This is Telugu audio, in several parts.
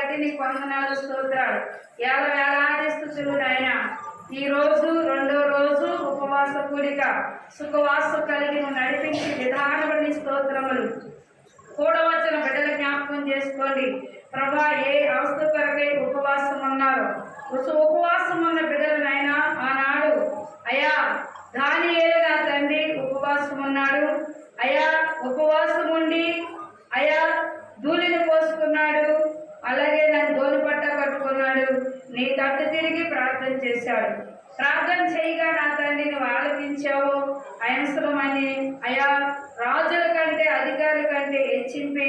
బట్టి నీకు వందనాలు స్తోత్రాలు. వేలాది స్తుతులు నాయన. ఈ రోజు రెండో రోజు ఉపవాస కూడిక సుఖవాసం కలిగి నడిపించి విధానమని స్తోత్రములు. కూడవచ్చిన బిడ్డల జ్ఞాపకం చేసుకోండి ప్రభా. ఏ అవస్థ కొరకై ఉపవాసం ఉన్నారు, ఉపవాసం ఉన్న బిడ్డలు నాయన ఆనాడు అయా దానియేలు నా తండ్రి ఉపవాసం ఉన్నాడు అయా. ఉపవాసం ఉండి అయా ధూళిని పోసుకున్నాడు, అలాగే నన్ను గోలు పట్ట కట్టుకున్నాడు. నీ తట్టు తిరిగి ప్రార్థన చేశాడు. ప్రార్థన చేయగా నా తండ్రి నువ్వు ఆలకించావు. అయనసరమని అయా రాజుల కంటే అధికారుల కంటే హెచ్చింపి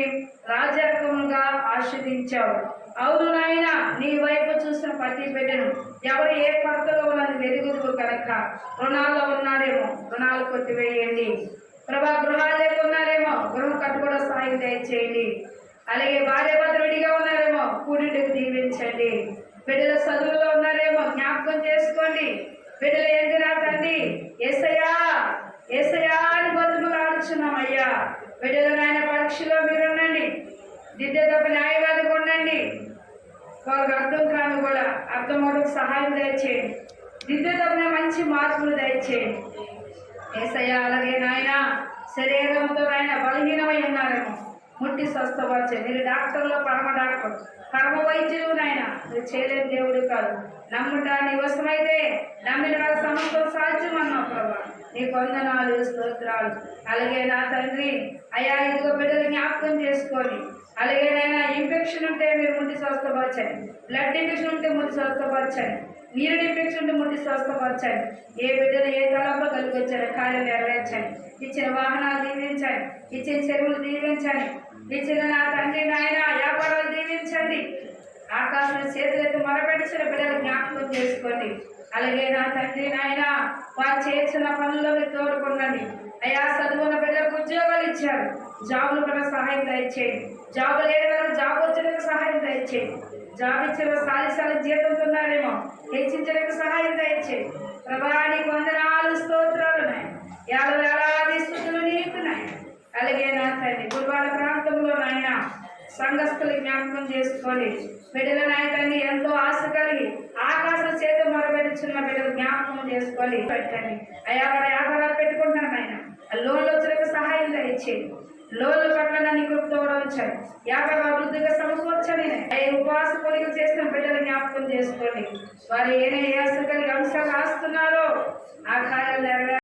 రాజరకముగా ఆస్వాదించావు. అవును నాయన, నీ వైపు చూసిన ప్రతి బిడ్డను ఎవరు ఏ కొరతలో ఉన్నది వెలుగుదు కనుక రుణాల్లో ఉన్నారేమో రుణాలు కొట్టివేయండి ప్రభా. గృహాలు లేకున్నారేమో గృహం కట్టుకోవడం సాయం దయచేయండి. అలాగే భార్య భద్రుడిగా ఉన్నారేమో కూడింటికి దీవించండి. బిడ్డల చదువులో ఉన్నారేమో జ్ఞాపకం చేసుకోండి. బిడ్డలు ఏంటి నా తండ్రి యేసయ్యా యేసయ్యా అని బతుకులు ఆడుచున్నామయ్యా. బిడ్డలు నాయన పరీక్షలో మీరు ఉండండి, దిద్దే తప్ప న్యాయవాదిగా ఉండండి. వాళ్ళకి అర్థం కాను కూడా అర్థమవుటకు సహాయం దయచేయండి. దిద్దే తప్ప మంచి మార్పులు దయచేయండి యేసయ్యా. అలాగే నాయన శరీరంతో నాయన బలహీనమై ఉన్నారేమో ముట్టి స్వస్థపరచండి. మీరు డాక్టర్లో పరమ డాక్టర్, పరమ వైద్యులు నాయన. మీరు చేయలేని దేవుడు కాదు. నమ్ముట నీ వశమైతే నమ్మిన వాళ్ళ సమస్తం సాధ్యం అన్నావు ప్రభా. నీ వందనాలు స్తోత్రాలు. అలాగే నా తండ్రి అయా ఇదిగో బిడ్డలు జ్ఞాపకం చేసుకోండి. అలాగే నైనా ఇన్ఫెక్షన్ ఉంటే మీరు ముందు స్వస్థపరచండి. బ్లడ్ ఇన్ఫెక్షన్ ఉంటే ముందు స్వస్థపరచండి. నీరు ఇన్ఫెక్షన్ ఉంటే ముందు స్వస్థపరచండి. ఏ బిడ్డలు ఏ తలంలో కలిగి వచ్చారో కార్యం నెరవేర్చండి. ఇచ్చిన వాహనాలు దీవించండి, ఇచ్చిన చెరువులు దీవించండి, ఇచ్చిన నా తండ్రి నాయన వ్యాపారాలు దీవించండి. ఆకాశం చేతులెత్తి మొరపెట్టిన బిడ్డలు జ్ఞాపకం చేసుకోండి. అలాగే నా తండ్రి నాయన వారు చేసిన పనుల్లో మీరు తోడుకుండండి అయా. చదువున్న బిడ్డలకు ఉద్యోగాలు ఇచ్చారు, జాబులు కూడా సహాయం దయచేయండి. జాబు లేని వారు జాబ్ వచ్చేందుకు సహాయం దయచేయండి. జాబ్ ఇచ్చిన సాలిసాల జీతంతున్నారేమో హెచ్చించడానికి సహాయం దయచేయండి ప్రభా. నీకు వందనాలు స్తోత్రాలు నాయన. వేలాది స్తుతులు నీకు నాయన. అలాగే నా తండ్రి గురువాడ ప్రాంతంలో నాయన సంఘస్థులు జ్ఞాపకం చేసుకోండి. బిడ్డల నాయకుని ఎంతో ఆశ కలిగి ఆకాశం చేత మొరబెడుచున్న బిడ్డలు జ్ఞాపకం చేసుకోండి. పెట్టండి అయా. వారి వ్యాపారాలు పెట్టుకుంటున్నాను ఆయన. లోన్లు వచ్చేందుకు సహాయం దయచేయండి. లోన్లు పట్ల నన్ను కృప్తోవడం ఉంచండి. వ్యాపార అభివృద్ధిగా సమకూర్చండి. ఉపవాస పొలికలు చేసిన బిడ్డలు జ్ఞాపకం చేసుకోండి. వారు ఏ ఆశ కలిగి అంశాలు రాస్తున్నారో ఆ కార్యాలు నెరవేర్చండి.